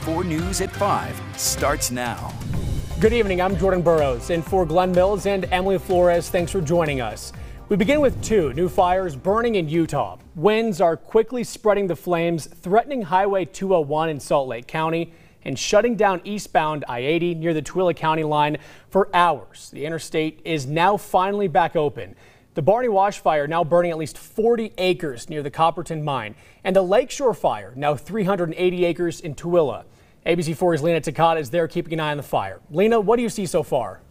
ABC4 News at 5 starts now. Good evening, I'm Jordan Burrows, in for Glenn Mills and Emily Flores. Thanks for joining us. We begin with two new fires burning in Utah. Winds are quickly spreading the flames, threatening Highway 201 in Salt Lake County and shutting down eastbound I-80 near the Tooele County line for hours. The interstate is now finally back open. The Barney Wash fire now burning at least 40 acres near the Copperton mine, and the Lakeshore fire now 380 acres in Tooele. ABC4's Lena Takata is there keeping an eye on the fire. Lena, what do you see so far?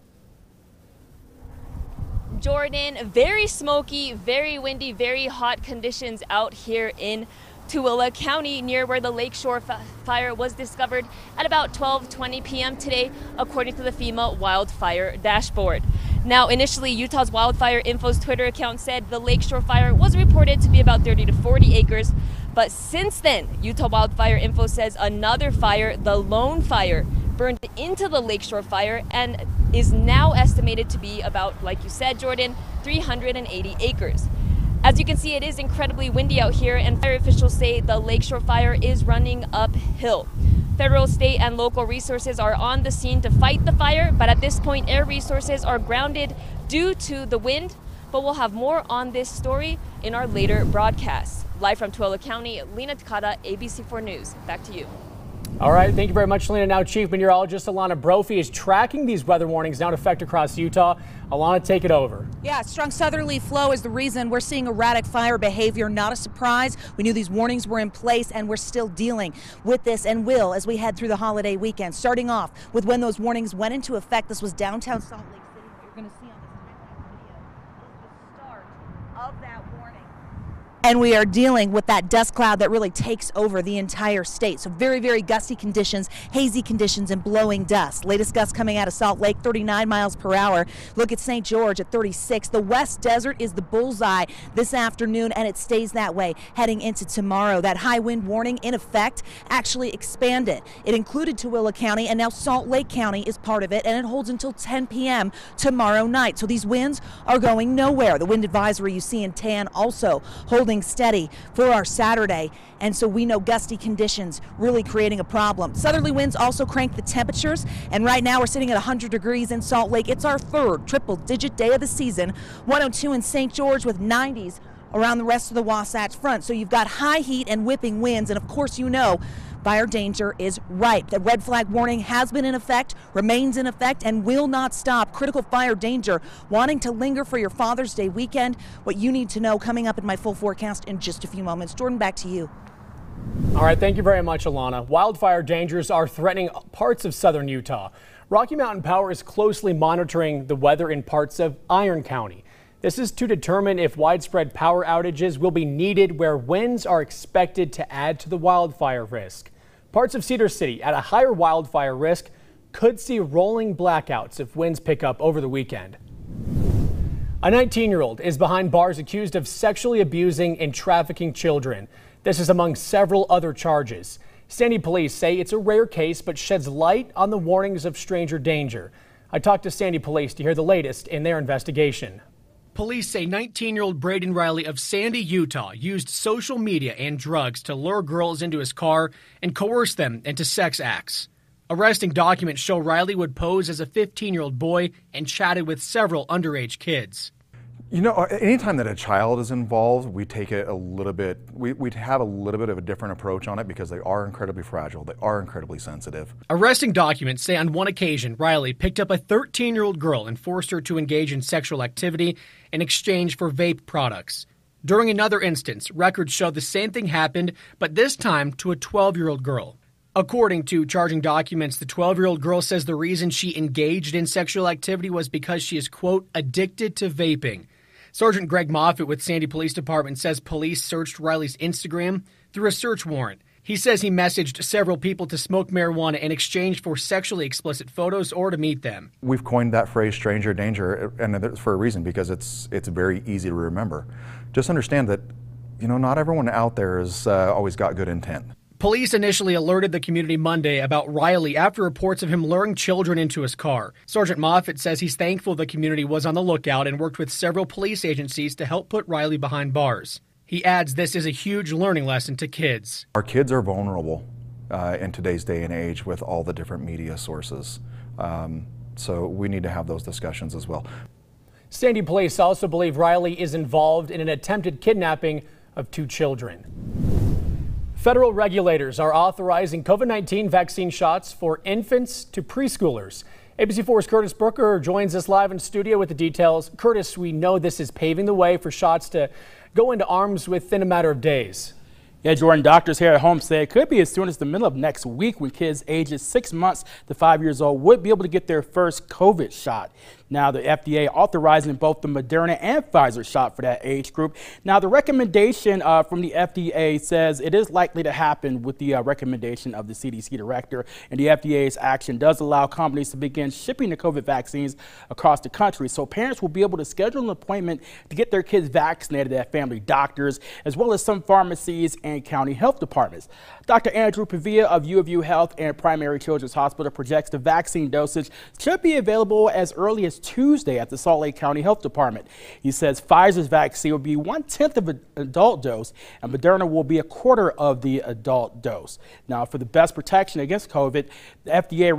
Jordan, very smoky, very windy, very hot conditions out here in Tooele County near where the Lakeshore fire was discovered at about 12:20 p.m. today, according to the FEMA wildfire dashboard. Now, initially, Utah's Wildfire Info's Twitter account said the Lakeshore fire was reported to be about 30 to 40 acres. But since then, Utah Wildfire Info says another fire, the Lone Fire, burned into the Lakeshore fire and is now estimated to be about, like you said, Jordan, 380 acres. As you can see, it is incredibly windy out here, and fire officials say the Lakeshore fire is running uphill. Federal, state, and local resources are on the scene to fight the fire, but at this point, air resources are grounded due to the wind. But we'll have more on this story in our later broadcasts. Live from Tooele County, Lena Takata, ABC4 News. Back to you. All right, thank you very much, Lena. Now, Chief Meteorologist Alana Brophy is tracking these weather warnings now in effect across Utah. Alana, take it over. Yeah, strong southerly flow is the reason we're seeing erratic fire behavior. Not a surprise. We knew these warnings were in place, and we're still dealing with this and will as we head through the holiday weekend. Starting off with when those warnings went into effect. This was downtown Salt Lake City. What you're going to see on this video is the start of that warning. And we are dealing with that dust cloud that really takes over the entire state. So very, very gusty conditions, hazy conditions, and blowing dust. Latest gusts coming out of Salt Lake, 39 miles per hour. Look at St. George at 36. The West Desert is the bullseye this afternoon, and it stays that way heading into tomorrow. That high wind warning in effect actually expanded. It included Tooele County, and now Salt Lake County is part of it, and it holds until 10 p.m. tomorrow night. So these winds are going nowhere. The wind advisory you see in tan also holding steady for our Saturday, and so we know gusty conditions really creating a problem. Southerly winds also crank the temperatures, and right now we're sitting at 100 degrees in Salt Lake. It's our third triple-digit day of the season. 102 in St. George with 90s around the rest of the Wasatch Front. So you've got high heat and whipping winds, and of course you know fire danger is ripe. The red flag warning has been in effect, remains in effect, and will not stop. Critical fire danger wanting to linger for your Father's Day weekend. What you need to know coming up in my full forecast in just a few moments. Jordan, back to you. All right, thank you very much, Alana. Wildfire dangers are threatening parts of southern Utah. Rocky Mountain Power is closely monitoring the weather in parts of Iron County. This is to determine if widespread power outages will be needed where winds are expected to add to the wildfire risk. Parts of Cedar City at a higher wildfire risk could see rolling blackouts if winds pick up over the weekend. A 19-year-old is behind bars accused of sexually abusing and trafficking children. This is among several other charges. Sandy police say it's a rare case but sheds light on the warnings of stranger danger. I talked to Sandy police to hear the latest in their investigation. Police say 19-year-old Braden Riley of Sandy, Utah, used social media and drugs to lure girls into his car and coerce them into sex acts. Arresting documents show Riley would pose as a 15-year-old boy and chatted with several underage kids. You know, anytime that a child is involved, we take it a little bit, we'd have a little bit of a different approach on it because they are incredibly fragile. They are incredibly sensitive. Arresting documents say on one occasion, Riley picked up a 13-year-old girl and forced her to engage in sexual activity in exchange for vape products. During another instance, records show the same thing happened, but this time to a 12-year-old girl. According to charging documents, the 12-year-old girl says the reason she engaged in sexual activity was because she is, quote, addicted to vaping. Sergeant Greg Moffitt with Sandy Police Department says police searched Riley's Instagram through a search warrant. He says he messaged several people to smoke marijuana in exchange for sexually explicit photos or to meet them. We've coined that phrase stranger danger, and for a reason, because it's very easy to remember. Just understand that, you know, not everyone out there has always got good intent. Police initially alerted the community Monday about Riley after reports of him luring children into his car. Sergeant Moffitt says he's thankful the community was on the lookout and worked with several police agencies to help put Riley behind bars. He adds this is a huge learning lesson to kids. Our kids are vulnerable. in today's day and age with all the different media sources. So we need to have those discussions as well. Sandy police also believe Riley is involved in an attempted kidnapping of 2 children. Federal regulators are authorizing COVID-19 vaccine shots for infants to preschoolers. ABC4's Curtis Brooker joins us live in studio with the details. Curtis, we know this is paving the way for shots to go into arms within a matter of days. Yeah, Jordan, doctors here at home say it could be as soon as the middle of next week when kids ages 6 months to 5 years old would be able to get their first COVID shot. Now, the FDA authorizing both the Moderna and Pfizer shot for that age group. Now, the recommendation from the FDA says it is likely to happen with the recommendation of the CDC director, and the FDA's action does allow companies to begin shipping the COVID vaccines across the country. So parents will be able to schedule an appointment to get their kids vaccinated at family doctors, as well as some pharmacies and county health departments. Dr. Andrew Pavia of U of U Health and Primary Children's Hospital projects the vaccine dosage should be available as early as Tuesday at the Salt Lake County Health Department. He says Pfizer's vaccine will be 1/10 of an adult dose, and Moderna will be 1/4 of the adult dose. Now, for the best protection against COVID, the FDA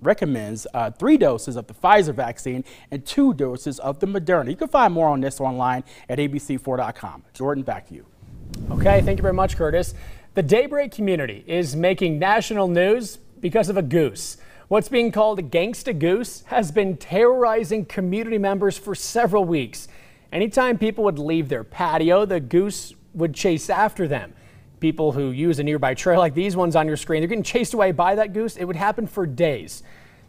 recommends 3 doses of the Pfizer vaccine and 2 doses of the Moderna. You can find more on this online at abc4.com. Jordan, back to you. Okay, thank you very much, Curtis. The daybreak community is making national news because of a goose. What's being called a gangsta goose has been terrorizing community members for several weeks. Anytime people would leave their patio, the goose would chase after them. People who use a nearby trail like these ones on your screen, they're getting chased away by that goose. It would happen for days.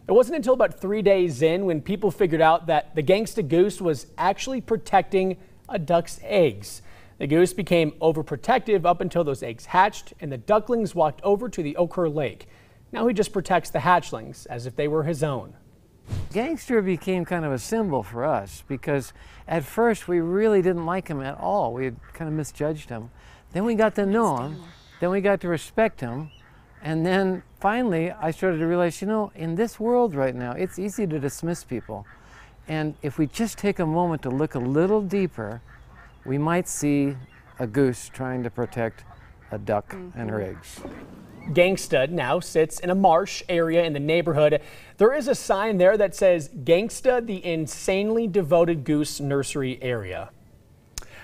It wasn't until about 3 days in when people figured out that the gangsta goose was actually protecting a duck's eggs. The goose became overprotective up until those eggs hatched and the ducklings walked over to the Oquirrh Lake. Now he just protects the hatchlings as if they were his own. Gangster became kind of a symbol for us because at first we really didn't like him at all. We had kind of misjudged him. Then we got to know him, then we got to respect him, and then finally I started to realize, you know, in this world right now, it's easy to dismiss people. And if we just take a moment to look a little deeper, we might see a goose trying to protect a duck and her eggs. Gangsta now sits in a marsh area in the neighborhood. There is a sign there that says Gangsta, the insanely devoted goose nursery area.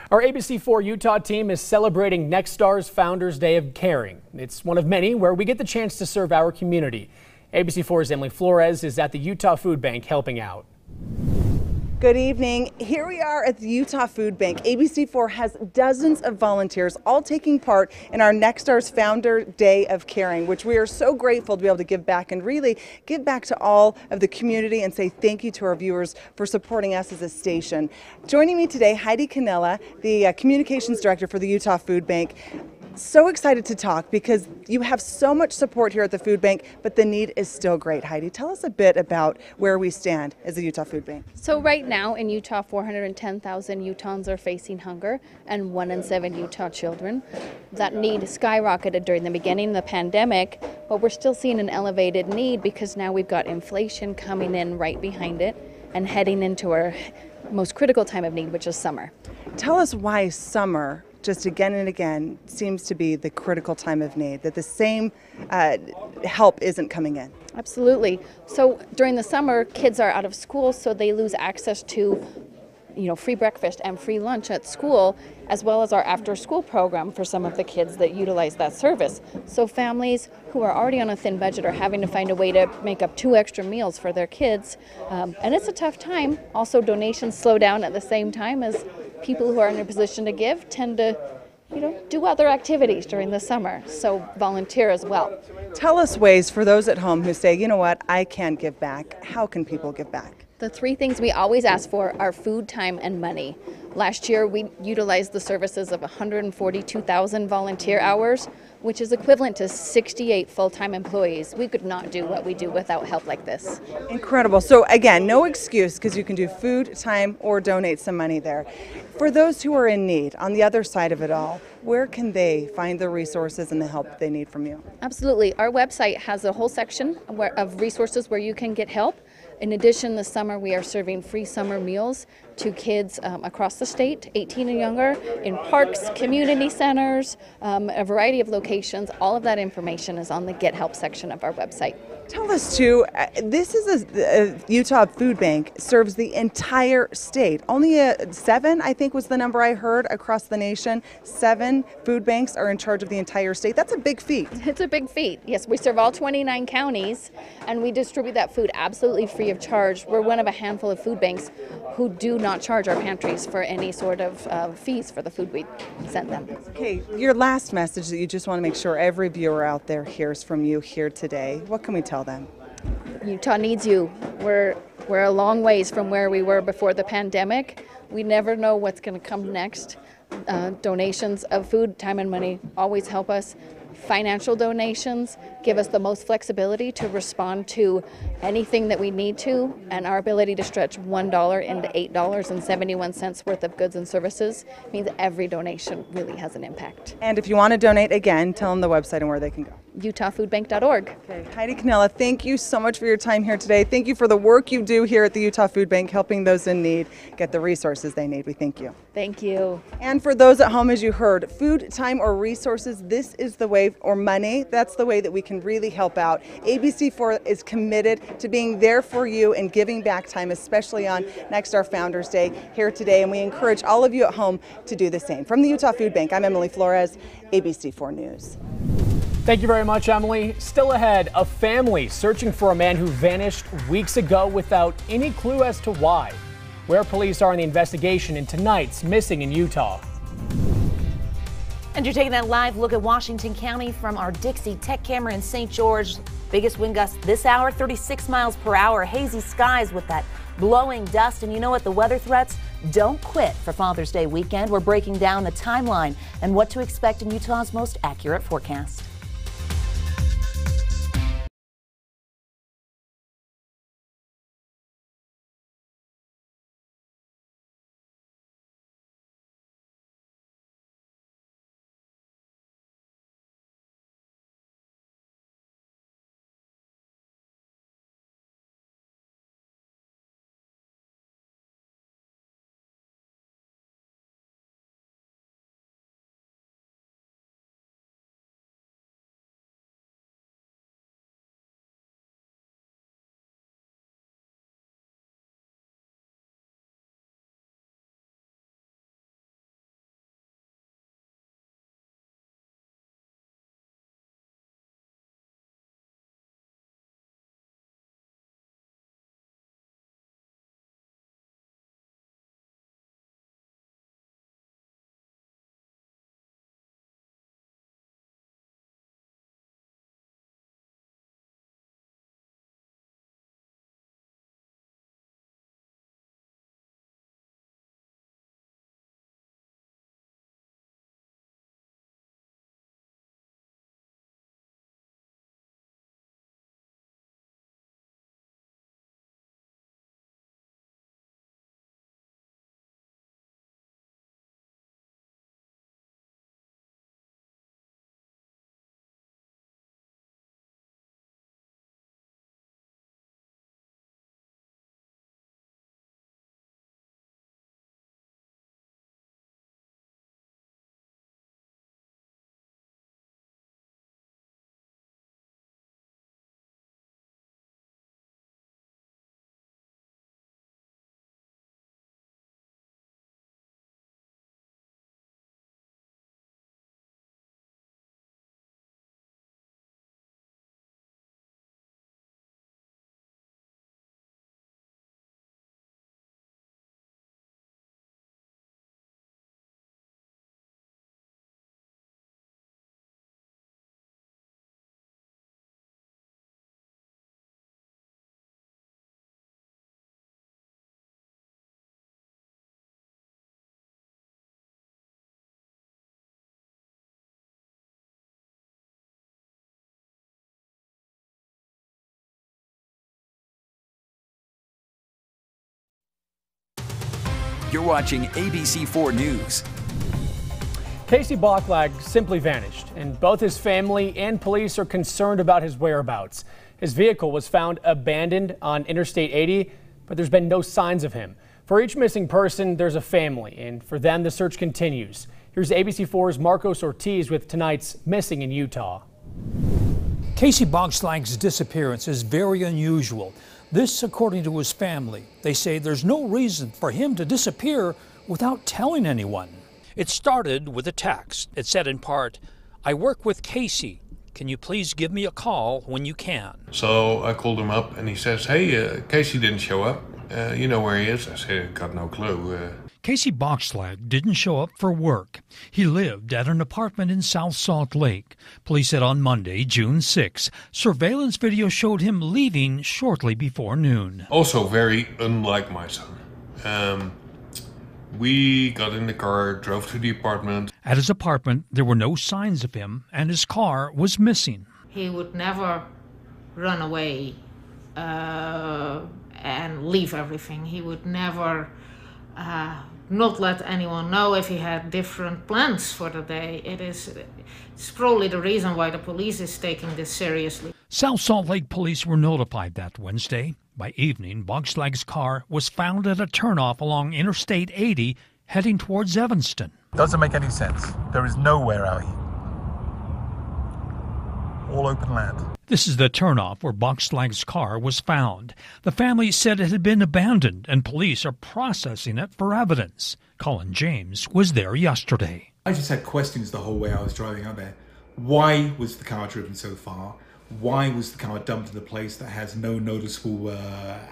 Our ABC4 Utah team is celebrating Nexstar's Founders Day of Caring. It's one of many where we get the chance to serve our community. ABC4's Emily Flores is at the Utah Food Bank helping out. Good evening. Here we are at the Utah Food Bank. ABC4 has dozens of volunteers all taking part in our Nexstar's Founder Day of Caring, which we are so grateful to be able to give back and really give back to all of the community and say thank you to our viewers for supporting us as a station. Joining me today, Heidi Cannella, the Communications Director for the Utah Food Bank. So excited to talk because you have so much support here at the food bank, but the need is still great. Heidi, tell us a bit about where we stand as the Utah Food Bank. So right now in Utah, 410,000 Utahns are facing hunger and 1 in 7 Utah children. That need skyrocketed during the beginning of the pandemic, but we're still seeing an elevated need because now we've got inflation coming in right behind it and heading into our most critical time of need, which is summer. Tell us why summer, just again and again, seems to be the critical time of need, that the same help isn't coming in. Absolutely. So during the summer, kids are out of school, so they lose access to free breakfast and free lunch at school, as well as our after-school program for some of the kids that utilize that service. So families who are already on a thin budget are having to find a way to make up 2 extra meals for their kids. And it's a tough time. Also, donations slow down at the same time as people who are in a position to give tend to do other activities during the summer, so volunteer as well. Tell us ways for those at home who say, you know what, I can't give back. How can people give back? The 3 things we always ask for are food, time, and money. Last year, we utilized the services of 142,000 volunteer hours, which is equivalent to 68 full-time employees. We could not do what we do without help like this. Incredible. So again, no excuse, because you can do food, time, or donate some money there. For those who are in need, on the other side of it all, where can they find the resources and the help they need from you? Absolutely. Our website has a whole section of resources where you can get help. In addition, this summer we are serving free summer meals to kids across the state, 18 and younger, in parks, community centers, a variety of locations. All of that information is on the Get Help section of our website. Tell us too, this is a Utah Food Bank, serves the entire state. Only 7, I think was the number I heard, across the nation. 7 food banks are in charge of the entire state. That's a big feat. It's a big feat. Yes, we serve all 29 counties and we distribute that food absolutely free of charge. We're one of a handful of food banks who do not charge our pantries for any sort of fees for the food we send them. Okay, your last message that you just want to make sure every viewer out there hears from you here today. What can we tell them? Utah needs you. We're a long ways from where we were before the pandemic. We never know what's going to come next. Donations of food, time and money always help us. Financial donations give us the most flexibility to respond to anything that we need to, and our ability to stretch $1 into $8.71 worth of goods and services means every donation really has an impact. And if you want to donate, again, tell them the website and where they can go. UtahFoodBank.org. Okay. Heidi Cannella, thank you so much for your time here today. Thank you for the work you do here at the Utah Food Bank, helping those in need get the resources they need. We thank you. Thank you. And for those at home, as you heard, food, time, or resources, this is the way, or money, that's the way that we can really help out. ABC4 is committed to being there for you and giving back time, especially on Next Our Founders Day here today. And we encourage all of you at home to do the same. From the Utah Food Bank, I'm Emily Flores, ABC4 News. Thank you very much, Emily. Still ahead, a family searching for a man who vanished weeks ago without any clue as to why. Where police are in the investigation in tonight's Missing in Utah. And you're taking that live look at Washington County from our Dixie Tech camera in St. George. Biggest wind gust this hour, 36 miles per hour. Hazy skies with that blowing dust. And you know what? The weather threats don't quit for Father's Day weekend. We're breaking down the timeline and what to expect in Utah's most accurate forecast. You're watching ABC4 News. Casey Bachlag simply vanished, and both his family and police are concerned about his whereabouts. His vehicle was found abandoned on Interstate 80, but there's been no signs of him. For each missing person, there's a family, and for them, the search continues. Here's ABC4's Marcos Ortiz with tonight's Missing in Utah. Casey Bachslag's disappearance is very unusual. This, according to his family. They say there's no reason for him to disappear without telling anyone. It started with a text. It said in part, "I work with Casey. Can you please give me a call when you can?" So I called him up and he says, "Hey, Casey didn't show up. You know where he is?" I said, "Got no clue." Casey Bachslag didn't show up for work. He lived at an apartment in South Salt Lake. Police said on Monday, June 6, surveillance video showed him leaving shortly before noon. Also very unlike my son. We got in the car, drove to the apartment. At his apartment, there were no signs of him, and his car was missing. He would never run away and leave everything. He would never not let anyone know if he had different plans for the day. It's probably the reason why the police is taking this seriously. South Salt Lake police were notified that Wednesday. By evening, Bachslag's car was found at a turnoff along Interstate 80 heading towards Evanston. Doesn't make any sense. There is nowhere out here. All open land. This is the turnoff where Bachslag's car was found. The family said it had been abandoned and police are processing it for evidence. Colin James was there yesterday. I just had questions the whole way I was driving out there. Why was the car driven so far? Why was the car dumped in a place that has no noticeable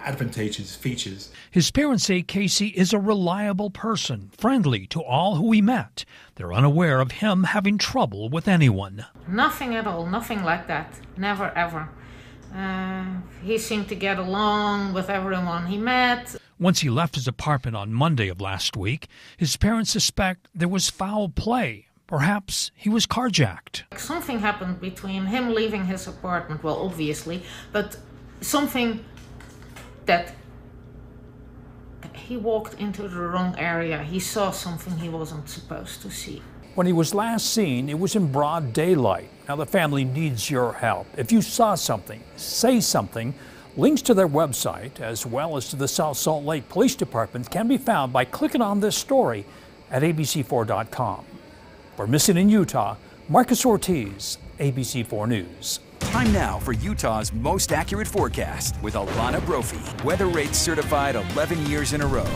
advantageous features? His parents say Casey is a reliable person, friendly to all who he met. They're unaware of him having trouble with anyone. Nothing at all, nothing like that. Never, ever. He seemed to get along with everyone he met. Once he left his apartment on Monday of last week, his parents suspect there was foul play. Perhaps he was carjacked. Something happened between him leaving his apartment, well, obviously, but something that he walked into the wrong area. He saw something he wasn't supposed to see. When he was last seen, it was in broad daylight. Now the family needs your help. If you saw something, say something. Links to their website, as well as to the South Salt Lake Police Department, can be found by clicking on this story at abc4.com. For Missing in Utah, Marcos Ortiz, ABC4 News. Time now for Utah's most accurate forecast with Alana Brophy. Weather rates certified 11 years in a row.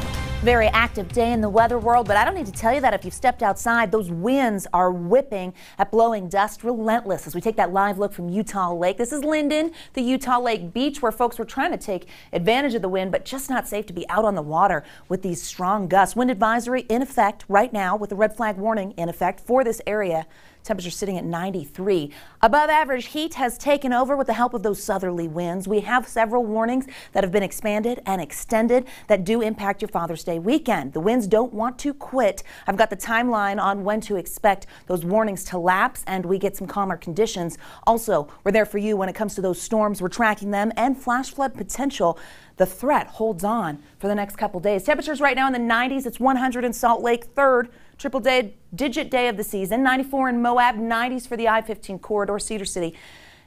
Very active day in the weather world, but I don't need to tell you that if you've stepped outside, those winds are whipping at blowing dust relentless. As we take that live look from Utah Lake, this is Linden, the Utah Lake beach, where folks were trying to take advantage of the wind, but just not safe to be out on the water with these strong gusts. Wind advisory in effect right now with the red flag warning in effect for this area. Temperature sitting at 93. Above average heat has taken over with the help of those southerly winds. We have several warnings that have been expanded and extended that do impact your Father's Day weekend. The winds don't want to quit. I've got the timeline on when to expect those warnings to lapse and we get some calmer conditions. Also, we're there for you when it comes to those storms. We're tracking them and flash flood potential. The threat holds on for the next couple days. Temperatures right now in the 90s. It's 100 in Salt Lake, third triple-digit day of the season. 94 in Moab, 90s for the I-15 corridor. Cedar City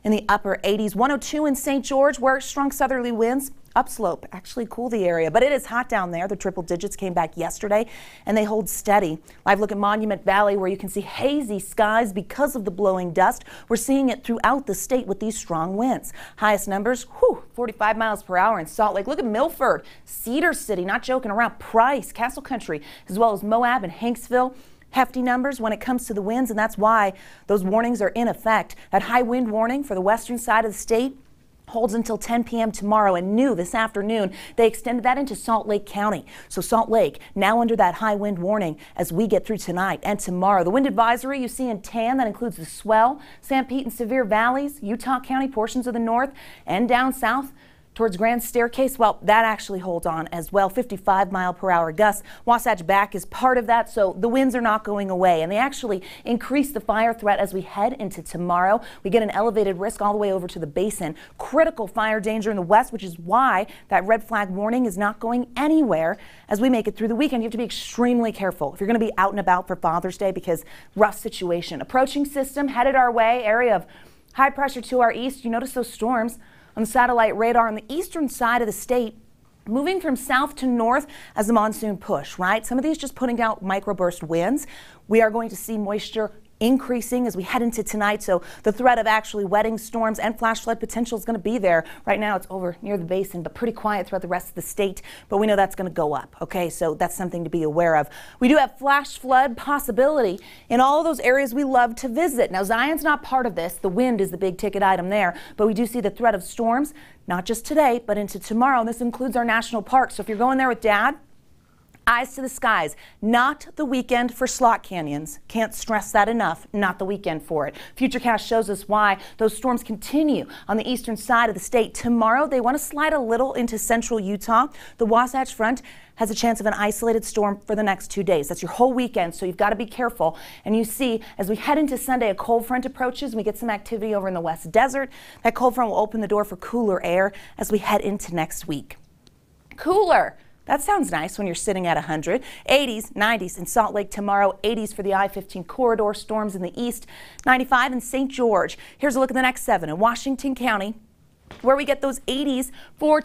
in the upper 80s. 102 in St. George, where strong southerly winds upslope actually cool the area, but it is hot down there. The triple digits came back yesterday and they hold steady. Live look at Monument Valley, where you can see hazy skies because of the blowing dust. We're seeing it throughout the state with these strong winds. Highest numbers, 45 miles per hour in Salt Lake. Look at Milford, Cedar City, not joking around, Price, Castle Country, as well as Moab and Hanksville. Hefty numbers when it comes to the winds, and that's why those warnings are in effect. That high wind warning for the western side of the state holds until 10 p.m. tomorrow, and new this afternoon they extended that into Salt Lake County. So Salt Lake now under that high wind warning as we get through tonight and tomorrow. The wind advisory you see in tan, that includes the Swell, San Pete and Sevier Valleys, Utah County, portions of the north and down south. towards Grand Staircase, well, that actually holds on as well. 55-mile-per-hour gusts. Wasatch Back is part of that, so the winds are not going away, and they actually increase the fire threat as we head into tomorrow. We get an elevated risk all the way over to the basin. Critical fire danger in the west, which is why that red flag warning is not going anywhere as we make it through the weekend. You have to be extremely careful if you're going to be out and about for Father's Day, because rough situation. Approaching system headed our way, area of high pressure to our east. You notice those storms on the satellite radar on the eastern side of the state, moving from south to north as the monsoon push, right? Some of these just putting out microburst winds. We are going to see moisture increasing as we head into tonight, so the threat of actually wetting storms and flash flood potential is going to be there. Right now it's over near the basin, but pretty quiet throughout the rest of the state, but we know that's going to go up. Okay, so that's something to be aware of. We do have flash flood possibility in all of those areas we love to visit. Now Zion's not part of this. The wind is the big ticket item there, but we do see the threat of storms not just today but into tomorrow, and this includes our national parks. So if you're going there with Dad, eyes to the skies. Not the weekend for slot canyons. Can't stress that enough. Not the weekend for it. Futurecast shows us why those storms continue on the eastern side of the state. Tomorrow, they want to slide a little into central Utah. The Wasatch Front has a chance of an isolated storm for the next 2 days. That's your whole weekend, so you've got to be careful. And you see, as we head into Sunday, a cold front approaches. We get some activity over in the West Desert. That cold front will open the door for cooler air as we head into next week. Cooler. That sounds nice when you're sitting at 100. 80s, 90s in Salt Lake tomorrow. 80s for the I-15 corridor, storms in the east. 95 in St. George. Here's a look at the next 7 in Washington County, where we get those 80s for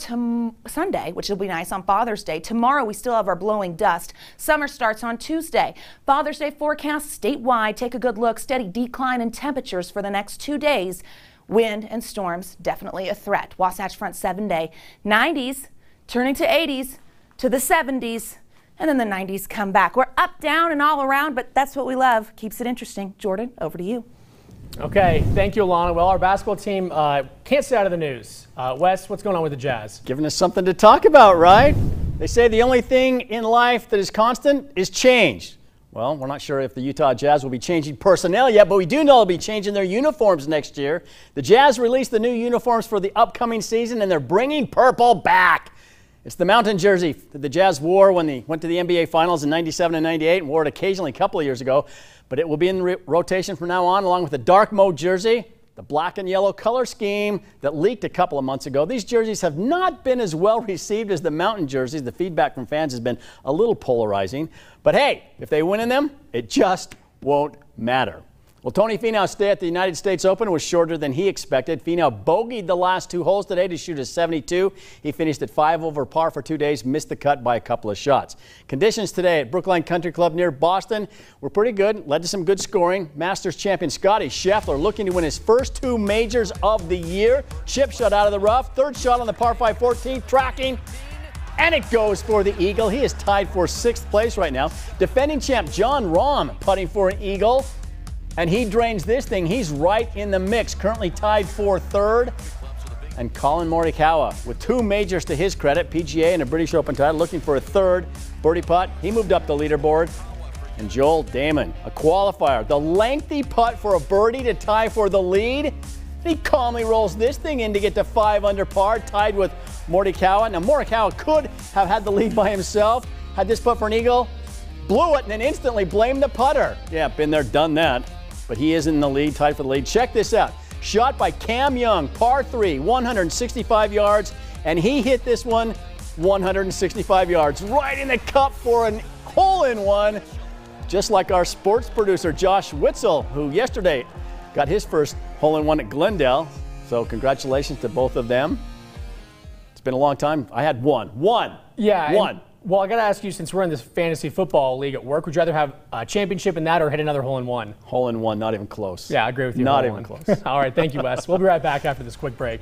Sunday, which will be nice on Father's Day. Tomorrow we still have our blowing dust. Summer starts on Tuesday. Father's Day forecast statewide. Take a good look. Steady decline in temperatures for the next 2 days. Wind and storms definitely a threat. Wasatch Front 7-day. 90s turning to 80s. To the 70s, and then the 90s come back. We're up, down, and all around, but that's what we love. Keeps it interesting. Jordan, over to you. Okay, thank you, Alana. Well, our basketball team can't stay out of the news. Wes, what's going on with the Jazz? Giving us something to talk about, right? They say the only thing in life that is constant is change. Well, we're not sure if the Utah Jazz will be changing personnel yet, but we do know they'll be changing their uniforms next year. The Jazz released the new uniforms for the upcoming season, and they're bringing purple back. It's the mountain jersey that the Jazz wore when they went to the NBA Finals in '97 and '98 and wore it occasionally a couple of years ago. But it will be in rotation from now on, along with the dark mode jersey, the black and yellow color scheme that leaked a couple of months ago. These jerseys have not been as well received as the mountain jerseys. The feedback from fans has been a little polarizing. But hey, if they win in them, it just won't matter. Well, Tony Finau's stay at the United States Open was shorter than he expected. Finau bogeyed the last 2 holes today to shoot a 72. He finished at 5 over par for 2 days, missed the cut by a couple of shots. Conditions today at Brookline Country Club near Boston were pretty good, led to some good scoring. Masters champion Scottie Scheffler looking to win his first 2 majors of the year. Chip shot out of the rough, 3rd shot on the par 5 14th, tracking. And it goes for the eagle. He is tied for 6th place right now. Defending champ John Rahm putting for an eagle. And he drains this thing. He's right in the mix, currently tied for 3rd. And Colin Morikawa, with 2 majors to his credit, PGA and a British Open title, looking for a 3rd birdie putt. He moved up the leaderboard. And Joel Damon, a qualifier, the lengthy putt for a birdie to tie for the lead. He calmly rolls this thing in to get to 5 under par, tied with Morikawa. Now Morikawa could have had the lead by himself, had this putt for an eagle, blew it, and then instantly blamed the putter. Yeah, been there, done that. But he is in the lead, tied for the lead. Check this out. Shot by Cam Young, par 3, 165 yards, and he hit this one 165 yards right in the cup for a hole-in-one, just like our sports producer Josh Witzel, who yesterday got his first hole-in-one at Glendale. So congratulations to both of them. It's been a long time. I had one. Yeah. One. Well, I got to ask you, since we're in this fantasy football league at work, would you rather have a championship in that or hit another hole-in-one? Hole-in-one, not even close. Yeah, I agree with you. Not even close. All right, thank you, Wes. We'll be right back after this quick break.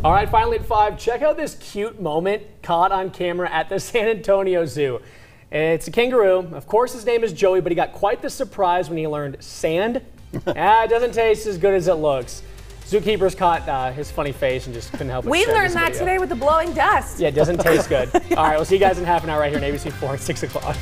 All right, finally at 5, check out this cute moment caught on camera at the San Antonio Zoo. It's a kangaroo. Of course, his name is Joey, but he got quite the surprise when he learned sand. It doesn't taste as good as it looks. Zookeepers caught his funny face and just couldn't help it. We learned that today with the blowing dust. Yeah, it doesn't taste good. All right, we'll see you guys in half an hour right here on ABC4 at 6 o'clock.